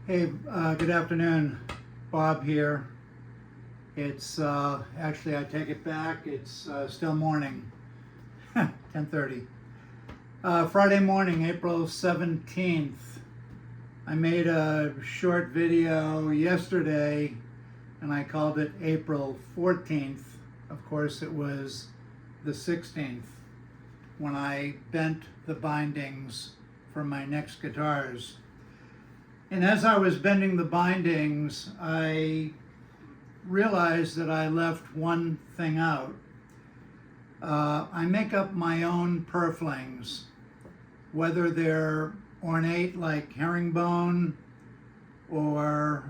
Hey, good afternoon. Bob here. It's actually, I take it back. It's still morning, 10:30. Friday morning, April 17th. I made a short video yesterday and I called it April 14th. Of course, it was the 16th when I bent the bindings for my next guitars. And as I was bending the bindings, I realized that I left one thing out. I make up my own purflings, whether they're ornate like herringbone or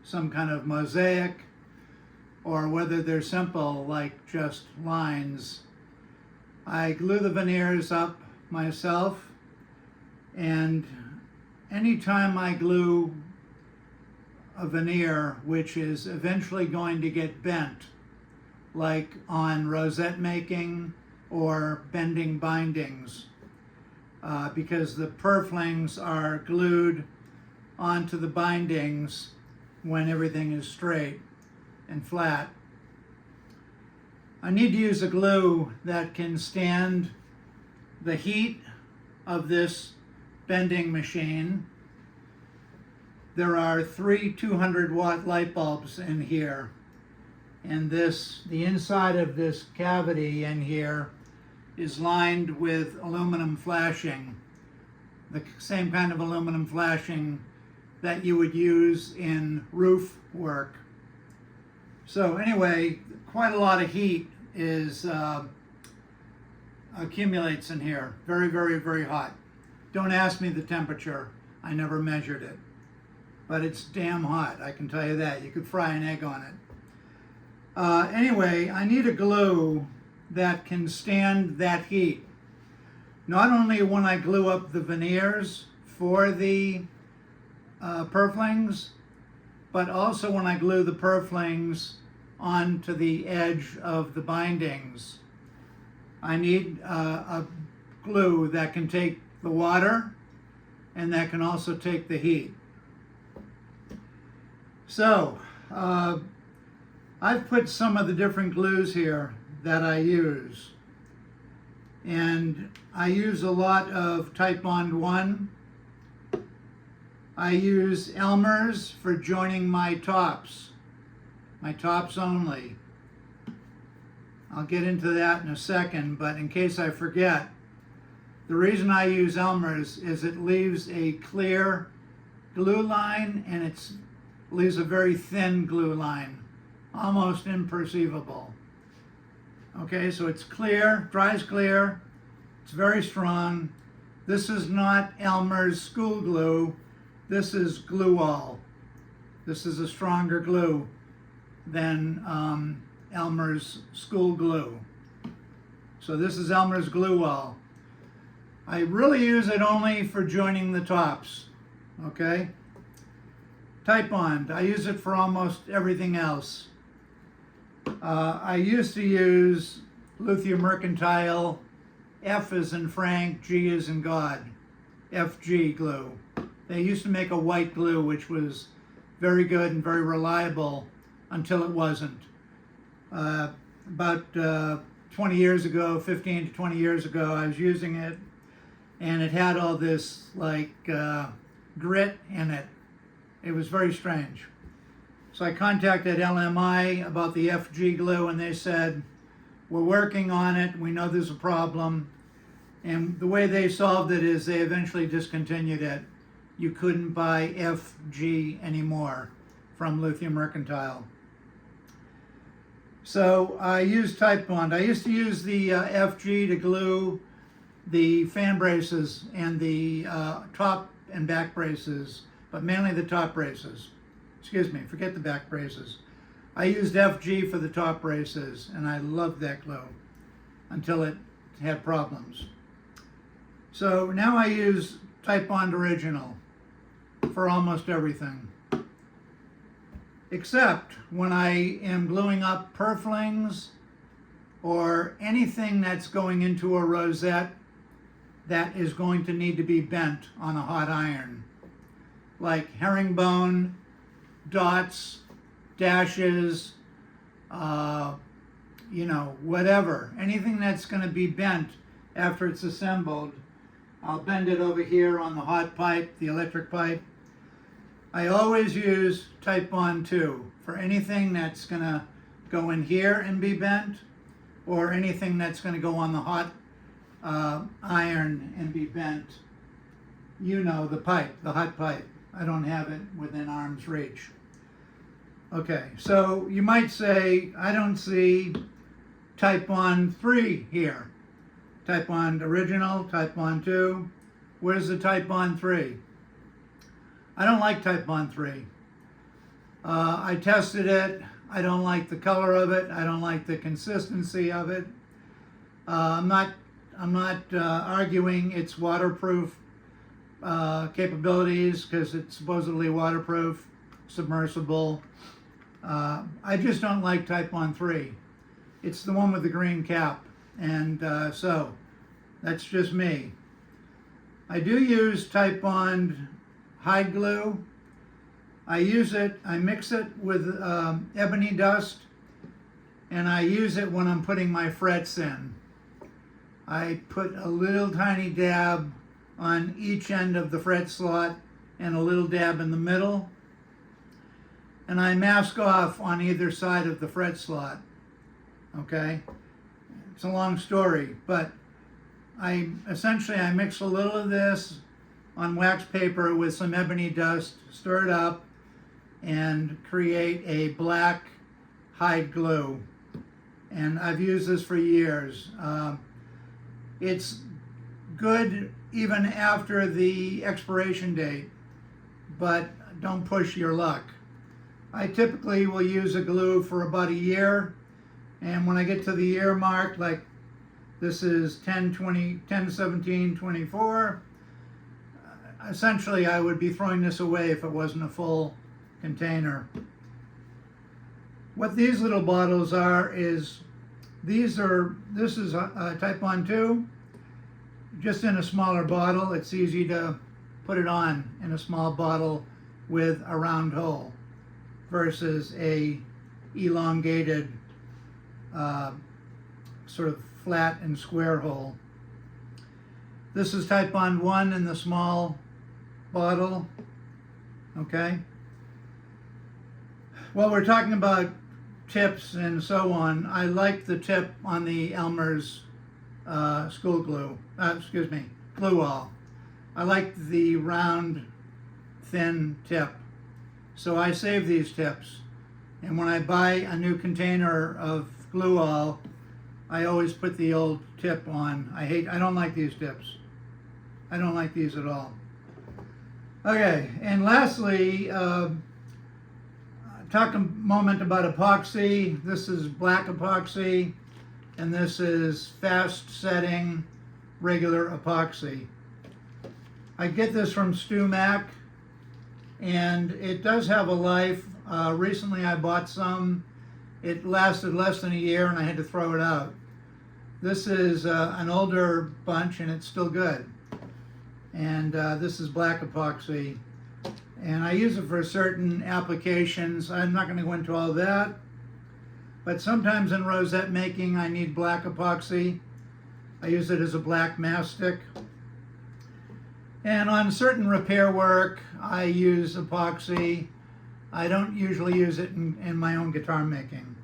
some kind of mosaic, or whether they're simple like just lines. I glue the veneers up myself, and anytime I glue a veneer which is eventually going to get bent, like on rosette making or bending bindings, because the purflings are glued onto the bindings when everything is straight and flat. I need to use a glue that can stand the heat of this bending machine. There are 3 200-watt light bulbs in here, and the inside of this cavity in here is lined with aluminum flashing, the same kind of aluminum flashing that you would use in roof work. So anyway, quite a lot of heat accumulates in here. Very, very, very hot. Don't ask me the temperature. I never measured it. But it's damn hot, I can tell you that. You could fry an egg on it. Anyway, I need a glue that can stand that heat. Not only when I glue up the veneers for the purflings, but also when I glue the purflings onto the edge of the bindings. I need a glue that can take the water and that can also take the heat. So, I've put some of the different glues here that I use. And I use a lot of Titebond 1. I use Elmer's for joining my tops only. I'll get into that in a second, but in case I forget, the reason I use Elmer's is it leaves a clear glue line, and it leaves a very thin glue line, almost imperceivable. Okay, so it's clear, dries clear, it's very strong. This is not Elmer's school glue, this is Glue-All. This is a stronger glue than Elmer's school glue. So this is Elmer's Glue-All. I really use it only for joining the tops, okay? Titebond, I use it for almost everything else. I used to use Luthier Mercantile, F as in Frank, G as in God, FG glue. They used to make a white glue which was very good and very reliable until it wasn't. About 20 years ago, 15 to 20 years ago, I was using it, and it had all this like grit in it. It was very strange. So I contacted LMI about the FG glue, and they said, we're working on it, we know there's a problem. And the way they solved it is they eventually discontinued it. You couldn't buy FG anymore from Luthier Mercantile. So I used Titebond. I used to use the FG to glue the fan braces and the top and back braces, but mainly the top braces. Excuse me, forget the back braces. I used FG for the top braces, and I loved that glue until it had problems. So now I use Titebond Original for almost everything, except when I am gluing up purflings or anything that's going into a rosette that is going to need to be bent on a hot iron. like herringbone, dots, dashes, whatever. Anything that's going to be bent after it's assembled, I'll bend it over here on the hot pipe, the electric pipe. I always use Titebond 2 for anything that's going to go in here and be bent, or anything that's going to go on the hot iron and be bent. The pipe, the hot pipe. I don't have it within arm's reach. Okay, so you might say, I don't see Titebond 3 here. Titebond original, Titebond 2. Where's the Titebond 3? I don't like Titebond 3. I tested it. I don't like the color of it. I don't like the consistency of it. I'm not arguing its waterproof capabilities, because it's supposedly waterproof, submersible. I just don't like Titebond 3. It's the one with the green cap, and so that's just me. I do use Titebond hide glue. I mix it with ebony dust, and I use it when I'm putting my frets in. I put a little tiny dab on each end of the fret slot and a little dab in the middle, and I mask off on either side of the fret slot. Okay, it's a long story, but I mix a little of this on wax paper with some ebony dust, stir it up, and create a black hide glue. And I've used this for years. It's good even after the expiration date, but don't push your luck. I typically will use a glue for about a year, and when I get to the year mark, like this is 10/17/24, essentially I would be throwing this away if it wasn't a full container. What these little bottles are is, this is a Titebond 2, just in a smaller bottle. It's easy to put it on in a small bottle with a round hole versus a elongated sort of flat and square hole. This is Titebond 1 in the small bottle. Okay. While we're talking about tips and so on, I like the tip on the Elmer's school glue. Glue All. I like the round, thin tip. So I save these tips. And when I buy a new container of Glue All, I always put the old tip on. I don't like these tips. I don't like these at all. Okay, and lastly, talk a moment about epoxy. This is black epoxy, and this is fast setting regular epoxy. I get this from StewMac, and it does have a life. Recently I bought some. It lasted less than a year, and I had to throw it out. This is an older bunch, and it's still good. And this is black epoxy. And I use it for certain applications. I'm not going to go into all that. But sometimes in rosette making, I need black epoxy. I use it as a black mastic. And on certain repair work, I use epoxy. I don't usually use it in my own guitar making.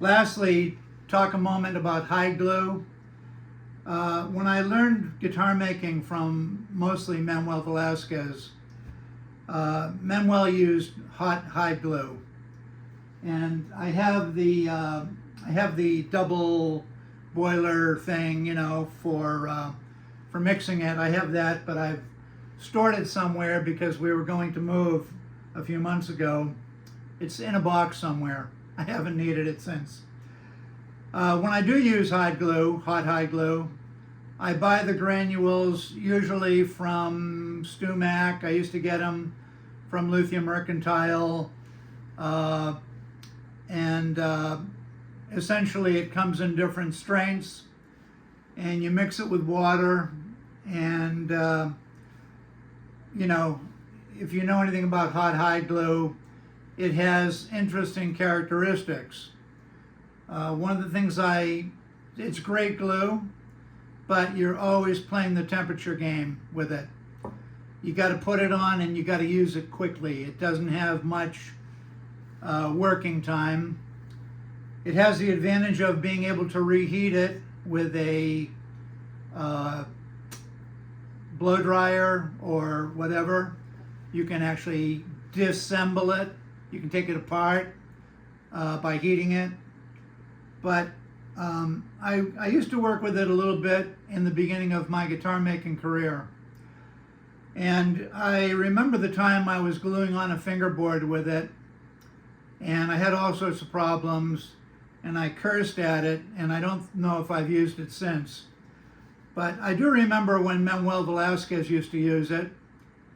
Lastly, talk a moment about hide glue. When I learned guitar making from mostly Manuel Velasquez, Manuel used hot hide glue, and I have the double boiler thing, for mixing it. I have that, but I've stored it somewhere because we were going to move a few months ago. It's in a box somewhere. I haven't needed it since. When I do use hide glue, hot hide glue, I buy the granules usually from StewMac. I used to get them from Lithia Mercantile, and essentially it comes in different strengths, and you mix it with water, and if you know anything about hot hide glue, it has interesting characteristics. One of the things it's great glue, but you're always playing the temperature game with it. You got to put it on and you got to use it quickly. It doesn't have much working time. It has the advantage of being able to reheat it with a blow dryer or whatever. You can actually disassemble it. You can take it apart by heating it. But I used to work with it a little bit in the beginning of my guitar making career. And I remember the time I was gluing on a fingerboard with it, and I had all sorts of problems, and I cursed at it, and I don't know if I've used it since. But I do remember when Manuel Velasquez used to use it.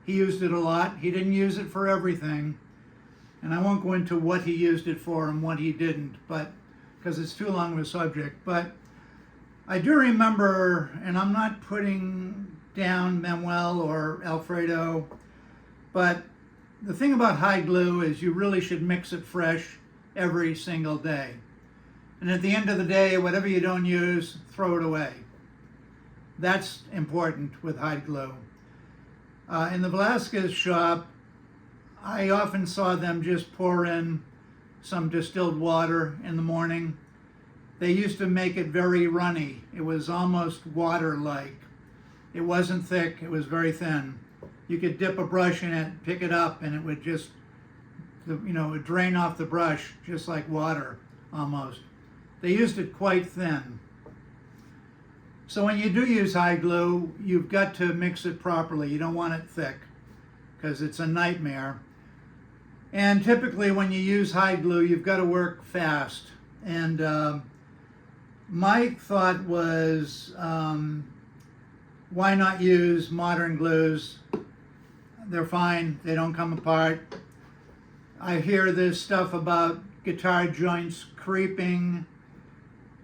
He used it a lot. He didn't use it for everything, and I won't go into what he used it for and what he didn't, but because it's too long of a subject. But I do remember, and I'm not putting down Manuel or Alfredo, but the thing about hide glue is you really should mix it fresh every single day. And at the end of the day, whatever you don't use, throw it away. That's important with hide glue. In the Velasquez shop, I often saw them just pour in some distilled water in the morning. They used to make it very runny. It was almost water-like. It wasn't thick, it was very thin. You could dip a brush in it, pick it up, and it would just, it would drain off the brush just like water, almost. They used it quite thin. So when you do use hide glue, you've got to mix it properly. You don't want it thick, because it's a nightmare. And typically when you use hide glue, you've got to work fast. And my thought was, why not use modern glues? They're fine, they don't come apart. I hear this stuff about guitar joints creeping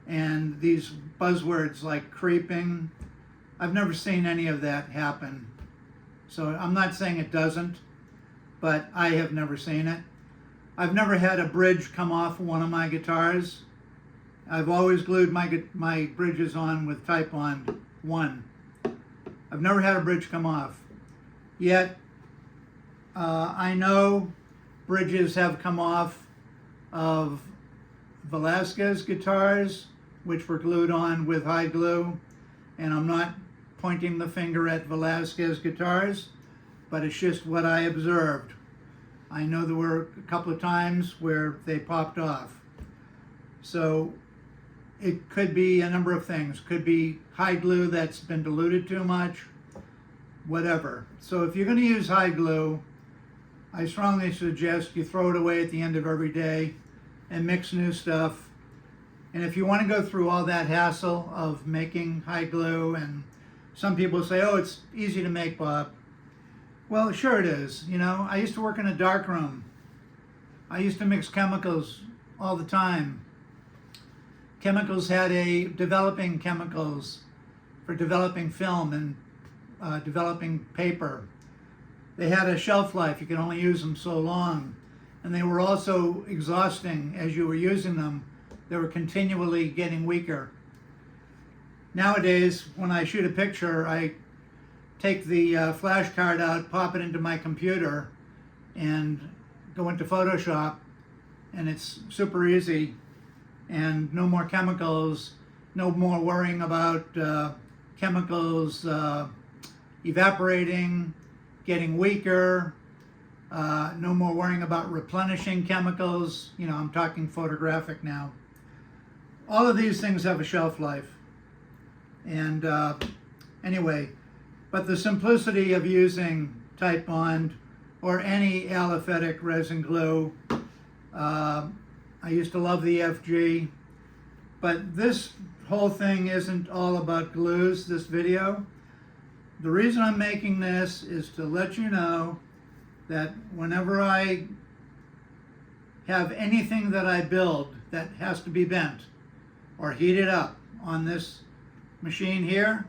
and these buzzwords like creeping. I've never seen any of that happen. So I'm not saying it doesn't, but I have never seen it. I've never had a bridge come off one of my guitars. I've always glued my bridges on with Titebond 1. I've never had a bridge come off. Yet, I know bridges have come off of Velasquez guitars, which were glued on with hide glue. And I'm not pointing the finger at Velasquez guitars, but it's just what I observed. I know there were a couple of times where they popped off. So it could be a number of things. Could be hide glue that's been diluted too much, whatever. So if you're going to use hide glue, I strongly suggest you throw it away at the end of every day and mix new stuff. And if you want to go through all that hassle of making hide glue, and some people say, oh, it's easy to make, Bob. Well, sure it is. I used to work in a dark room. I used to mix chemicals all the time. Chemicals had developing chemicals for developing film and developing paper. They had a shelf life. You could only use them so long. And they were also exhausting as you were using them. They were continually getting weaker. Nowadays, when I shoot a picture, I take the flash card out, pop it into my computer, and go into Photoshop, and it's super easy. And no more chemicals, no more worrying about chemicals evaporating, getting weaker, no more worrying about replenishing chemicals. I'm talking photographic now. All of these things have a shelf life. And anyway, but the simplicity of using Titebond or any aliphatic resin glue, I used to love the FG, but this whole thing isn't all about glues, this video. The reason I'm making this is to let you know that whenever I have anything that I build that has to be bent or heated up on this machine here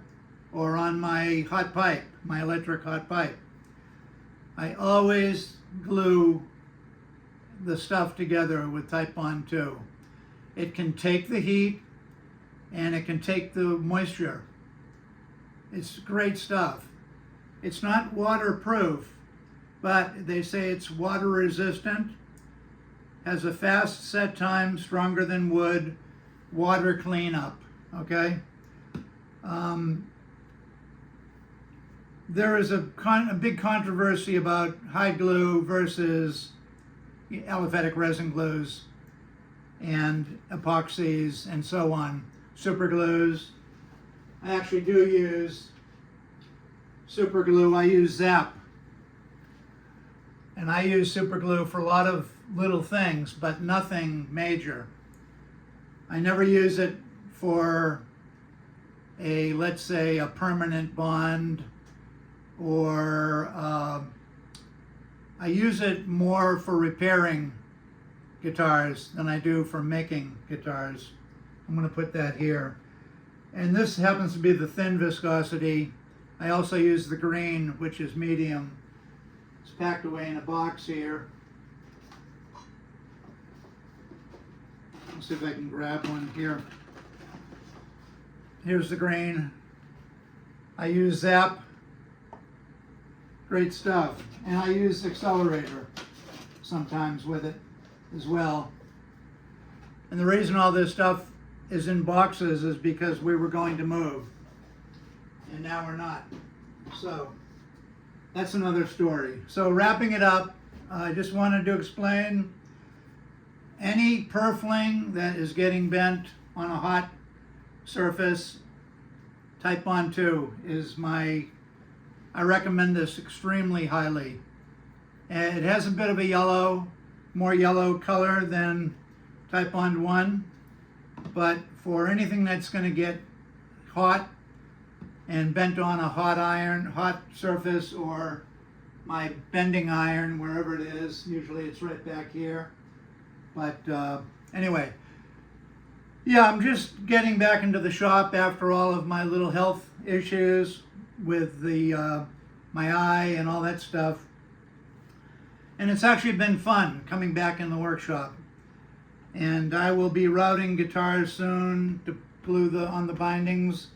or on my hot pipe, my electric hot pipe, I always glue the stuff together with Titebond 2. It can take the heat and it can take the moisture. It's great stuff. It's not waterproof, but they say it's water resistant, has a fast set time, stronger than wood, water cleanup, okay? There is a big controversy about hide glue versus aliphatic resin glues and epoxies and so on, super glues. I actually do use super glue. I use Zap. And I use super glue for a lot of little things, but nothing major. I never use it for a, let's say, a permanent bond, or I use it more for repairing guitars than I do for making guitars. I'm going to put that here. And this happens to be the thin viscosity. I also use the green, which is medium. It's packed away in a box here. Let's see if I can grab one here. Here's the green. I use Zap. Great stuff. And I use Accelerator sometimes with it as well. And the reason all this stuff is in boxes is because we were going to move. And now we're not. So that's another story. So wrapping it up, I just wanted to explain any purfling that is getting bent on a hot surface, Titebond 2 is I recommend this extremely highly. And it has a bit of a more yellow color than Titebond 1, but for anything that's going to get hot and bent on a hot surface, or my bending iron, wherever it is, usually it's right back here. But anyway, yeah, I'm just getting back into the shop after all of my little health issues with my eye and all that stuff. And it's actually been fun coming back in the workshop. And I will be routing guitars soon to glue on the bindings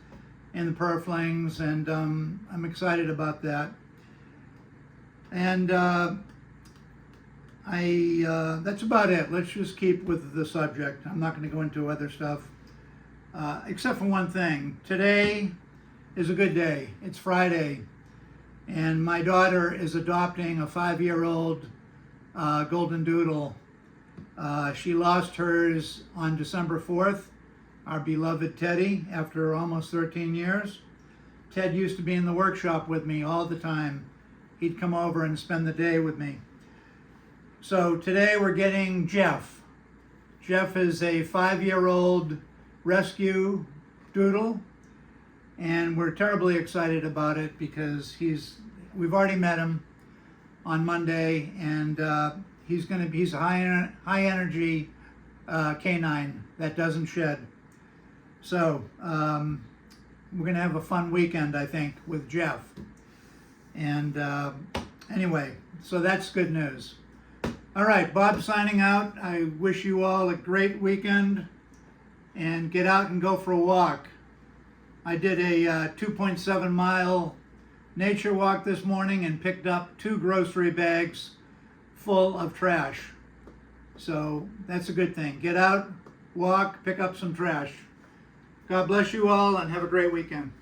and the purflings, and I'm excited about that. And that's about it. Let's just keep with the subject. I'm not going to go into other stuff, except for one thing. Today is a good day. It's Friday, and my daughter is adopting a 5-year-old golden doodle. She lost hers on December 4th, our beloved Teddy, after almost 13 years. Ted used to be in the workshop with me all the time. He'd come over and spend the day with me. So today we're getting Jeff. Jeff is a 5-year-old rescue doodle, and we're terribly excited about it because we've already met him on Monday, and he's a high energy canine that doesn't shed. So we're gonna have a fun weekend, I think, with Jeff. And anyway, so that's good news. All right, Bob signing out. I wish you all a great weekend, and get out and go for a walk. I did a 2.7 mile nature walk this morning and picked up 2 grocery bags full of trash. So that's a good thing. Get out, walk, pick up some trash. God bless you all, and have a great weekend.